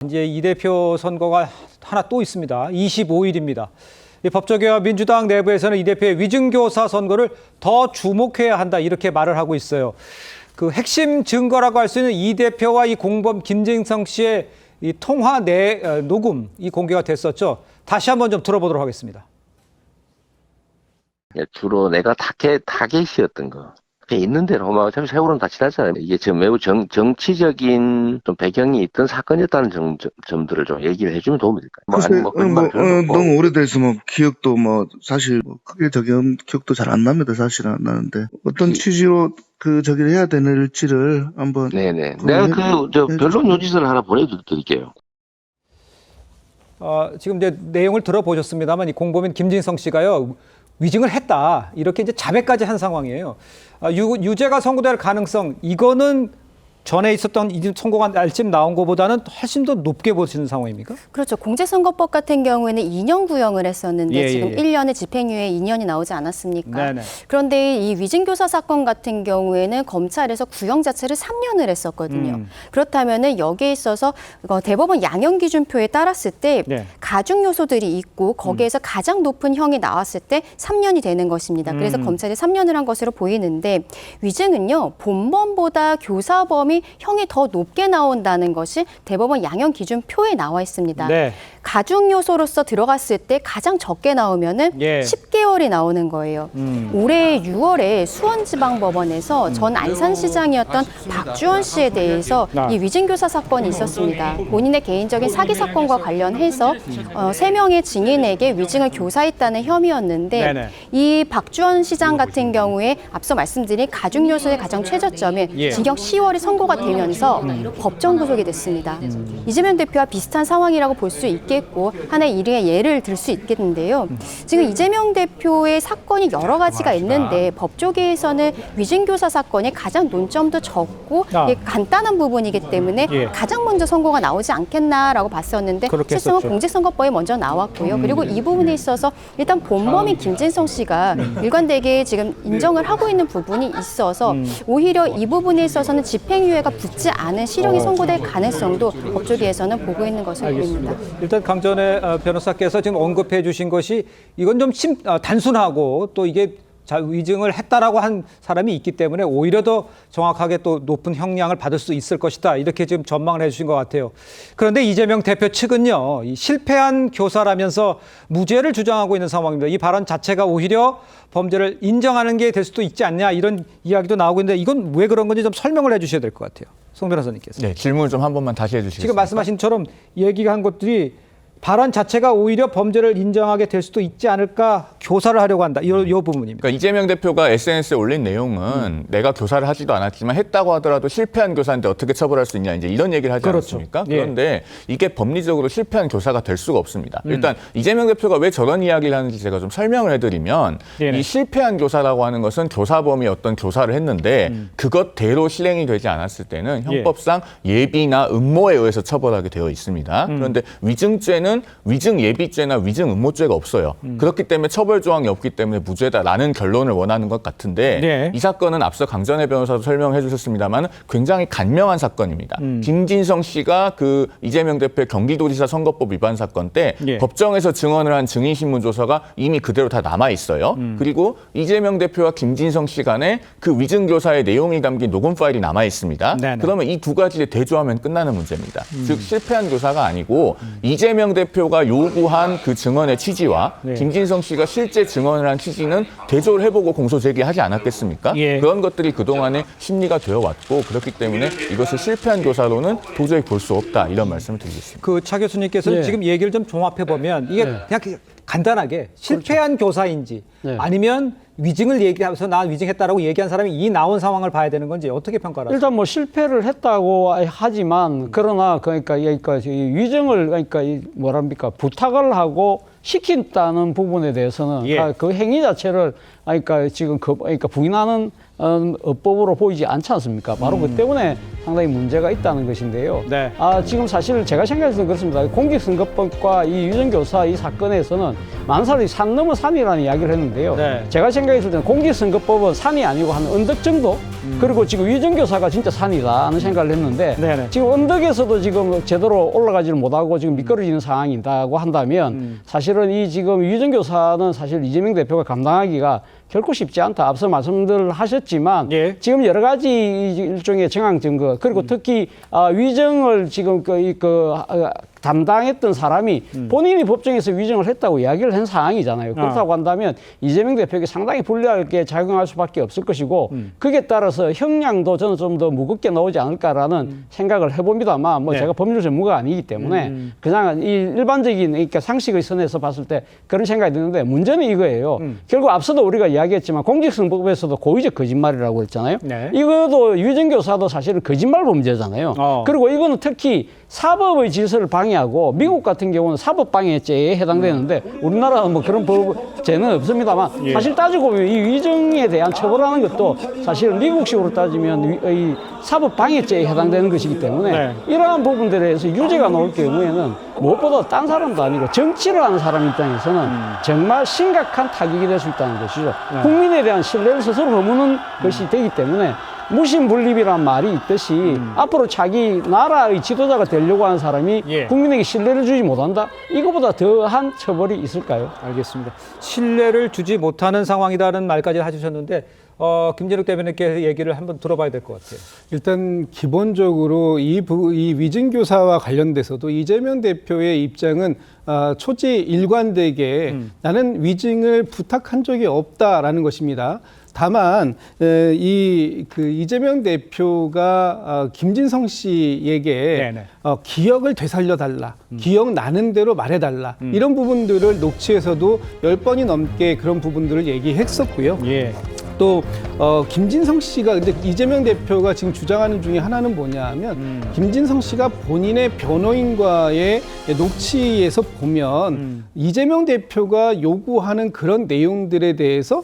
이제 이 대표 선거가 하나 또 있습니다. 25일입니다. 법조계와 민주당 내부에서는 이 대표의 위증교사 선거를 더 주목해야 한다 이렇게 말을 하고 있어요. 그 핵심 증거라고 할 수 있는 이 대표와 이 공범 김진성 씨의 이 통화 녹음 이 공개가 됐었죠. 다시 한번 좀 들어보도록 하겠습니다. 주로 내가 타겟이었던 거. 있는 대로 어차피 세월은 다 지났잖아요. 이게 지금 매우 정치적인 좀 배경이 있던 사건이었다는 점들을 좀 얘기를 해주면 도움이 될까요? 너무 오래돼서 기억도 사실 크게 기억도 잘 안 납니다. 사실은 안 나는데 어떤 취지로 저기를 해야 되는지를 한번. 네네. 내가 변론 요지서를 하나 보내드릴게요. 지금 이제 내용을 들어보셨습니다만 이 공범인 김진성 씨가요. 위증을 했다. 이렇게 이제 자백까지 한 상황이에요. 유죄가 선고될 가능성, 이거는 전에 있었던 이 선고가 날쯤 나온 것보다는 훨씬 더 높게 보시는 상황입니까? 그렇죠. 공직선거법 같은 경우에는 2년 구형을 했었는데 지금 1년의 집행유예 2년이 나오지 않았습니까? 네네. 그런데 이 위증교사 사건 같은 경우에는 검찰에서 구형 자체를 3년을 했었거든요. 그렇다면은 여기에 있어서 대법원 양형기준표에 따랐을 때 가중 요소들이 있고 거기에서 가장 높은 형이 나왔을 때 3년이 되는 것입니다. 그래서 검찰이 3년을 한 것으로 보이는데 위증은요. 본범보다 교사범이 형이 더 높게 나온다는 것이 대법원 양형기준표에 나와 있습니다. 네. 가중 요소로서 들어갔을 때 가장 적게 나오면은 10개월이 나오는 거예요. 올해 6월에 수원지방법원에서 전 안산시장이었던 박주원 씨에 대해서 이 위증교사 사건이 있었습니다. 본인의 개인적인 사기 사건과 관련해서 3명의 증인에게 위증을 교사했다는 혐의였는데 이 박주원 시장 같은 경우에 앞서 말씀드린 가중 요소의 가장 최저점인 징역 10월이 선고가 되면서 법정 구속이 됐습니다. 이재명 대표와 비슷한 상황이라고 볼 수 있겠고 하나의 일의 예를 들 수 있겠는데요. 지금 이재명 대표의 사건이 여러 가지가 있는데 법조계에서는 위증교사 사건이 가장 논점도 적고 간단한 부분이기 때문에 가장 먼저 선고가 나오지 않겠나라고 봤었는데 실상은 공직선거법에 먼저 나왔고요. 그리고 이 부분에 있어서 일단 본범인 김진성 씨가 일관되게 지금 인정을 하고 있는 부분이 있어서 오히려 이 부분에 있어서는 집행유예가 붙지 않은 실형이 선고될 가능성도 법조계에서는 보고 있는 것으로 보입니다. 일단 강전의 변호사께서 지금 언급해 주신 것이 이건 좀 단순하고 또 이게 위증을 했다라고 한 사람이 있기 때문에 오히려 더 정확하게 또 높은 형량을 받을 수 있을 것이다. 이렇게 지금 전망을 해주신 것 같아요. 그런데 이재명 대표 측은요. 이 실패한 교사라면서 무죄를 주장하고 있는 상황입니다. 이 발언 자체가 오히려 범죄를 인정하는 게 될 수도 있지 않냐 이런 이야기도 나오고 있는데 이건 왜 그런 건지 좀 설명을 해 주셔야 될 것 같아요. 송 변호사님께서. 네, 질문을 좀 한 번만 다시 해주시겠습니까? 지금 말씀하신 처럼 얘기한 것들이 발언 자체가 오히려 범죄를 인정하게 될 수도 있지 않을까 교사를 하려고 한다. 이 부분입니다. 그러니까 이재명 대표가 SNS에 올린 내용은 내가 교사를 하지도 않았지만 했다고 하더라도 실패한 교사인데 어떻게 처벌할 수 있냐 이제 이런 얘기를 하지 않았습니까? 그런데 이게 법리적으로 실패한 교사가 될 수가 없습니다. 일단 이재명 대표가 왜 저런 이야기를 하는지 제가 좀 설명을 해드리면 이 실패한 교사라고 하는 것은 교사범이 어떤 교사를 했는데 그것대로 실행이 되지 않았을 때는 형법상 예비나 음모에 의해서 처벌하게 되어 있습니다. 그런데 위증죄는 위증 예비죄나 위증 음모죄가 없어요. 그렇기 때문에 처벌 조항이 없기 때문에 무죄다라는 결론을 원하는 것 같은데 이 사건은 앞서 강전의 변호사도 설명해 주셨습니다만 굉장히 간명한 사건입니다. 김진성 씨가 그 이재명 대표의 경기도지사 선거법 위반 사건 때 법정에서 증언을 한 증인신문조서가 이미 그대로 다 남아 있어요. 그리고 이재명 대표와 김진성 씨 간에 그 위증교사의 내용이 담긴 녹음 파일이 남아 있습니다. 그러면 이 두 가지를 대조하면 끝나는 문제입니다. 즉 실패한 교사가 아니고 이재명 대표가 요구한 그 증언의 취지와 김진성 씨가 실제 증언을 한 취지는 대조를 해보고 공소 제기하지 않았겠습니까? 그런 것들이 그동안에 심리가 되어왔고 그렇기 때문에 이것을 실패한 교사로는 도저히 볼 수 없다 이런 말씀을 드리겠습니다. 그 차 교수님께서 지금 얘기를 좀 종합해보면 이게 그냥 간단하게 실패한 교사인지 아니면 위증을 얘기하면서 나 위증했다라고 얘기한 사람이 이 나온 상황을 봐야 되는 건지 어떻게 평가를 하세요? 일단 실패를 했다고 하지만 그러나 그러니까 위증을 뭐랍니까 부탁을 하고 시킨다는 부분에 대해서는 그 행위 자체를 지금 부인하는 법으로 보이지 않지 않습니까? 바로 그 때문에 상당히 문제가 있다는 것인데요. 지금 사실 제가 생각해서는 그렇습니다. 공직선거법과 이 위증교사 이 사건에서는 많은 사람들이 산 넘어 산이라는 이야기를 했는데요. 제가 생각했을 때는 공직선거법은 산이 아니고 한 언덕 정도 그리고 지금 위정교사가 진짜 산이다 하는 생각을 했는데 네네. 지금 언덕에서도 지금 제대로 올라가지를 못하고 지금 미끄러지는 상황이다고 한다면 사실은 이 지금 위정교사는 사실 이재명 대표가 감당하기가 결코 쉽지 않다. 앞서 말씀들 하셨지만 예. 지금 여러 가지 일종의 정황 증거 그리고 특히 위정을 지금 담당했던 사람이 본인이 법정에서 위정을 했다고 이야기를 한 상황이잖아요. 그렇다고 한다면 이재명 대표에게 상당히 불리하게 작용할 수밖에 없을 것이고 그에 따라서 형량도 저는 좀 더 무겁게 나오지 않을까라는 생각을 해봅니다만 뭐 네. 제가 법률 전문가가 아니기 때문에 그냥 이 일반적인 그러니까 상식의 선에서 봤을 때 그런 생각이 드는데 문제는 이거예요. 결국 앞서도 우리가 이야기했지만 공직선거법에서도 고의적 거짓말이라고 했잖아요. 네. 이것도 위정교사도 사실은 거짓말 범죄잖아요. 그리고 이거는 특히 사법의 질서를 방해하고 미국 같은 경우는 사법방해죄에 해당되는데 우리나라는 뭐 그런 법죄는 없습니다만 사실 따지고 보면 이 위정에 대한 처벌하는 것도 사실 미국식으로 따지면 이 사법방해죄에 해당되는 것이기 때문에 네. 이러한 부분들에 대해서 유죄가 나올 경우에는 무엇보다 딴 사람도 아니고 정치를 하는 사람 입장에서는 정말 심각한 타격이 될 수 있다는 것이죠. 국민에 대한 신뢰를 스스로 허무는 것이 되기 때문에 무신분립이란 말이 있듯이 앞으로 자기 나라의 지도자가 되려고 하는 사람이 예. 국민에게 신뢰를 주지 못한다? 이거보다 더한 처벌이 있을까요? 알겠습니다. 신뢰를 주지 못하는 상황이라는 말까지 해주셨는데 김진욱 대변인께서 얘기를 한번 들어봐야 될 것 같아요. 일단 기본적으로 이 위증교사와 관련돼서도 이재명 대표의 입장은 초지일관되게 나는 위증을 부탁한 적이 없다라는 것입니다. 다만 이재명 대표가 김진성 씨에게 네네. 기억을 되살려달라, 기억 나는 대로 말해달라 이런 부분들을 녹취에서도 10번이 넘게 그런 부분들을 얘기했었고요. 예. 또 김진성 씨가 근데 이재명 대표가 지금 주장하는 중에 하나는 뭐냐하면 김진성 씨가 본인의 변호인과의 녹취에서 보면 이재명 대표가 요구하는 그런 내용들에 대해서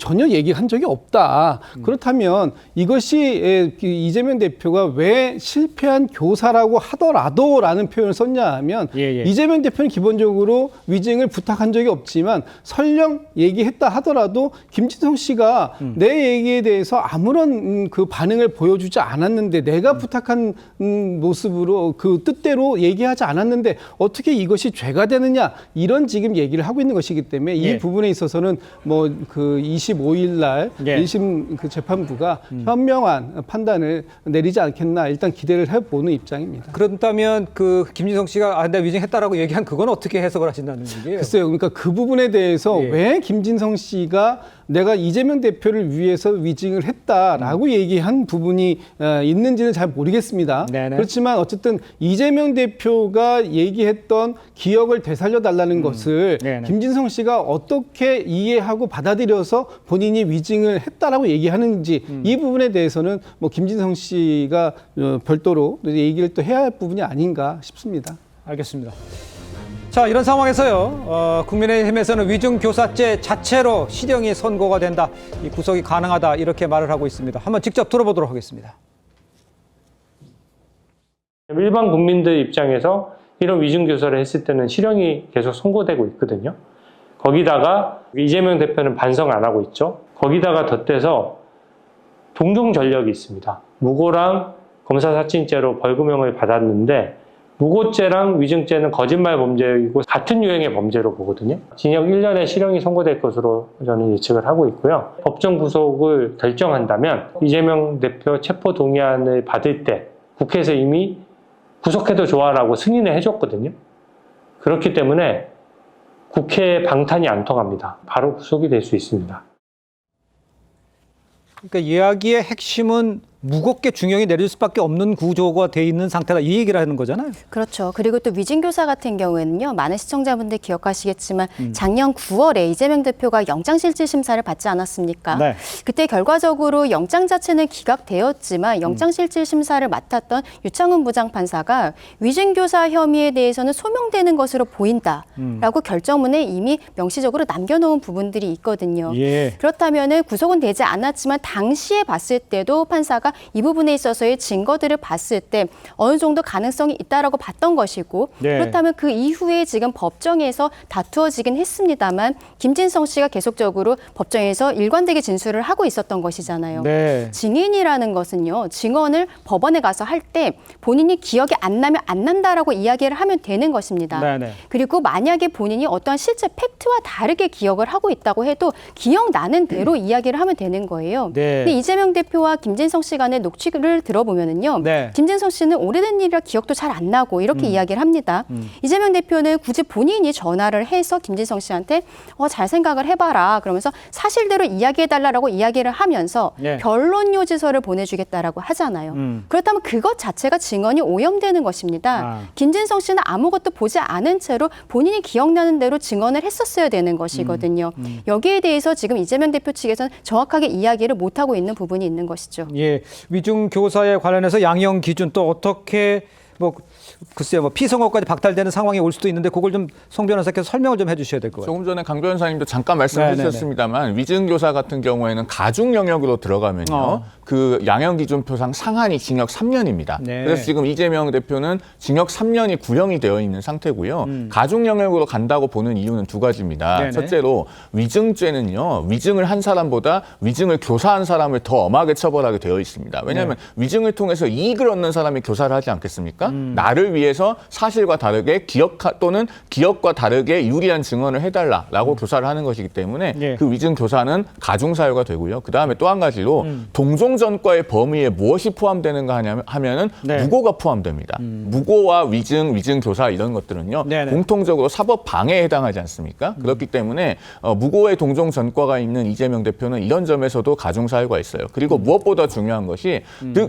전혀 얘기한 적이 없다. 그렇다면 이것이 이재명 대표가 왜 실패한 교사라고 하더라도라는 표현을 썼냐 하면 예. 이재명 대표는 기본적으로 위증을 부탁한 적이 없지만 설령 얘기했다 하더라도 김진성 씨가 내 얘기에 대해서 아무런 그 반응을 보여주지 않았는데 내가 부탁한 모습으로 그 뜻대로 얘기하지 않았는데 어떻게 이것이 죄가 되느냐 이런 지금 얘기를 하고 있는 것이기 때문에 이 부분에 있어서는 뭐 그 25일 날 1심 그 재판부가 현명한 판단을 내리지 않겠나 일단 기대를 해보는 입장입니다. 그렇다면 그 김진성 씨가 내가 위증했다라고 얘기한 그건 어떻게 해석을 하신다는 얘기예요? 글쎄요. 그러니까 그 부분에 대해서 왜 김진성 씨가 내가 이재명 대표를 위해서 위증을 했다라고 얘기한 부분이 있는지는 잘 모르겠습니다. 네네. 그렇지만 어쨌든 이재명 대표가 얘기했던 기억을 되살려달라는 것을 네네. 김진성 씨가 어떻게 이해하고 받아들여서 본인이 위증을 했다라고 얘기하는지 이 부분에 대해서는 뭐 김진성 씨가 별도로 얘기를 또 해야 할 부분이 아닌가 싶습니다. 알겠습니다. 자, 이런 상황에서요, 국민의힘에서는 위증교사죄 자체로 실형이 선고가 된다, 이 구속이 가능하다, 이렇게 말을 하고 있습니다. 한번 직접 들어보도록 하겠습니다. 일반 국민들 입장에서 이런 위증교사를 했을 때는 실형이 계속 선고되고 있거든요. 거기다가 이재명 대표는 반성 안 하고 있죠. 거기다가 덧대서 동종 전력이 있습니다. 무고랑 검사사칭죄로 벌금형을 받았는데 무고죄랑 위증죄는 거짓말 범죄이고 같은 유형의 범죄로 보거든요. 징역 1년의 실형이 선고될 것으로 저는 예측을 하고 있고요. 법정 구속을 결정한다면 이재명 대표 체포 동의안을 받을 때 국회에서 이미 구속해도 좋아라고 승인을 해줬거든요. 그렇기 때문에 국회 방탄이 안 통합니다. 바로 구속이 될 수 있습니다. 그러니까 이야기의 핵심은 무겁게 중형이 내릴 수밖에 없는 구조가 돼 있는 상태다, 이 얘기를 하는 거잖아요. 그렇죠. 그리고 또 위증교사 같은 경우에는요, 많은 시청자분들 기억하시겠지만 작년 9월에 이재명 대표가 영장실질심사를 받지 않았습니까? 네. 그때 결과적으로 영장 자체는 기각되었지만 영장실질심사를 맡았던 유창훈 부장판사가 위증교사 혐의에 대해서는 소명되는 것으로 보인다라고 결정문에 이미 명시적으로 남겨놓은 부분들이 있거든요. 예. 그렇다면 구속은 되지 않았지만 당시에 봤을 때도 판사가 검사가 이 부분에 있어서의 증거들을 봤을 때 어느 정도 가능성이 있다라고 봤던 것이고 네. 그렇다면 그 이후에 지금 법정에서 다투어지긴 했습니다만 김진성 씨가 계속적으로 법정에서 일관되게 진술을 하고 있었던 것이잖아요. 네. 증인이라는 것은요. 증언을 법원에 가서 할 때 본인이 기억이 안 나면 안 난다라고 이야기를 하면 되는 것입니다. 네네. 그리고 만약에 본인이 어떠한 실제 팩트와 다르게 기억을 하고 있다고 해도 기억나는 대로 이야기를 하면 되는 거예요. 네. 근데 이재명 대표와 김진성 씨 간의 녹취를 들어보면은요. 네. 김진성 씨는 오래된 일이라 기억도 잘 안 나고 이렇게 이야기를 합니다. 이재명 대표는 굳이 본인이 전화를 해서 김진성 씨한테 잘 생각을 해봐라 그러면서 사실대로 이야기해달라고 이야기를 하면서 네. 변론 요지서를 보내주겠다라고 하잖아요. 그렇다면 그것 자체가 증언이 오염되는 것입니다. 김진성 씨는 아무것도 보지 않은 채로 본인이 기억나는 대로 증언을 했었어야 되는 것이거든요. 여기에 대해서 지금 이재명 대표 측에서는 정확하게 이야기를 못하고 있는 부분이 있는 것이죠. 예, 위중 교사에 관련해서 양형 기준 또 어떻게 글쎄요, 피선거까지 박탈되는 상황이 올 수도 있는데 그걸 좀 송 변호사께서 설명을 좀 해주셔야 될 것 같아요. 조금 전에 강 변호사님도 잠깐 말씀해 주셨습니다만 위증교사 같은 경우에는 가중 영역으로 들어가면요. 그 양형 기준표상 상한이 징역 3년입니다. 네. 그래서 지금 이재명 대표는 징역 3년이 구형이 되어 있는 상태고요. 가중 영역으로 간다고 보는 이유는 두 가지입니다. 네네. 첫째로 위증죄는요. 위증을 한 사람보다 위증을 교사한 사람을 더 엄하게 처벌하게 되어 있습니다. 왜냐하면 위증을 통해서 이익을 얻는 사람이 교사를 하지 않겠습니까? 나를 위해서 사실과 다르게 또는 기억과 다르게 유리한 증언을 해달라라고 교사를 하는 것이기 때문에 예. 그 위증 교사는 가중사유가 되고요. 그다음에 또 한 가지로 동종전과의 범위에 무엇이 포함되는가 하면은 네. 무고가 포함됩니다. 무고와 위증교사 이런 것들은요. 네네. 공통적으로 사법방해에 해당하지 않습니까? 그렇기 때문에 무고의 동종전과가 있는 이재명 대표는 이런 점에서도 가중사유가 있어요. 그리고 무엇보다 중요한 것이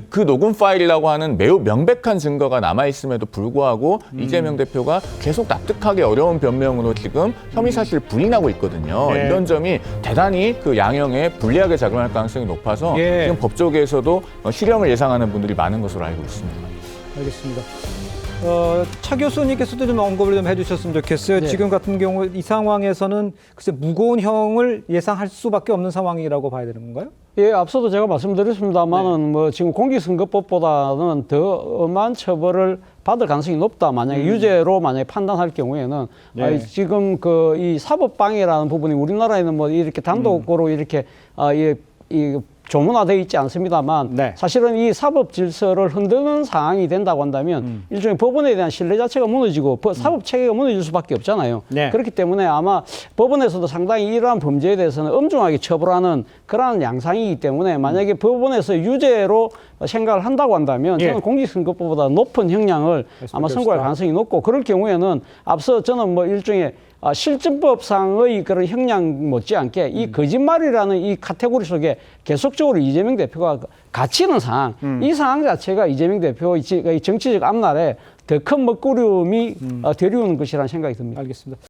그 녹음 파일이라고 하는 매우 명백한 증거가 남아있음에도 불구하고 이재명 대표가 계속 납득하기 어려운 변명으로 지금 혐의 사실을 부인하고 있거든요. 네. 이런 점이 대단히 그 양형에 불리하게 작용할 가능성이 높아서 예. 지금 법조계에서도 실형을 예상하는 분들이 많은 것으로 알고 있습니다. 알겠습니다. 차 교수님께서도 좀 언급을 좀 해주셨으면 좋겠어요. 네. 지금 같은 경우 이 상황에서는 글쎄 무거운 형을 예상할 수밖에 없는 상황이라고 봐야 되는 건가요? 예, 앞서도 제가 말씀드렸습니다만은 뭐 지금 공직선거법보다는 더 엄한 처벌을 받을 가능성이 높다. 만약에 유죄로 만약에 판단할 경우에는 네. 지금 이 사법방해라는 부분이 우리나라에는 뭐 이렇게 단독으로 이렇게 이 조문화되어 있지 않습니다만 네. 사실은 이 사법 질서를 흔드는 상황이 된다고 한다면 일종의 법원에 대한 신뢰 자체가 무너지고 사법 체계가 무너질 수밖에 없잖아요. 네. 그렇기 때문에 아마 법원에서도 상당히 이러한 범죄에 대해서는 엄중하게 처벌하는 그러한 양상이기 때문에 만약에 법원에서 유죄로 생각을 한다고 한다면 예. 저는 공직선거법보다 높은 형량을 아마 선고할 가능성이 높고 그럴 경우에는 앞서 저는 뭐 일종의 실증법상의 그런 형량 못지않게 이 거짓말이라는 이 카테고리 속에 계속적으로 이재명 대표가 갇히는 상황, 이 상황 자체가 이재명 대표의 정치적 앞날에 더 큰 먹구름이 데려오는 것이라는 생각이 듭니다. 알겠습니다.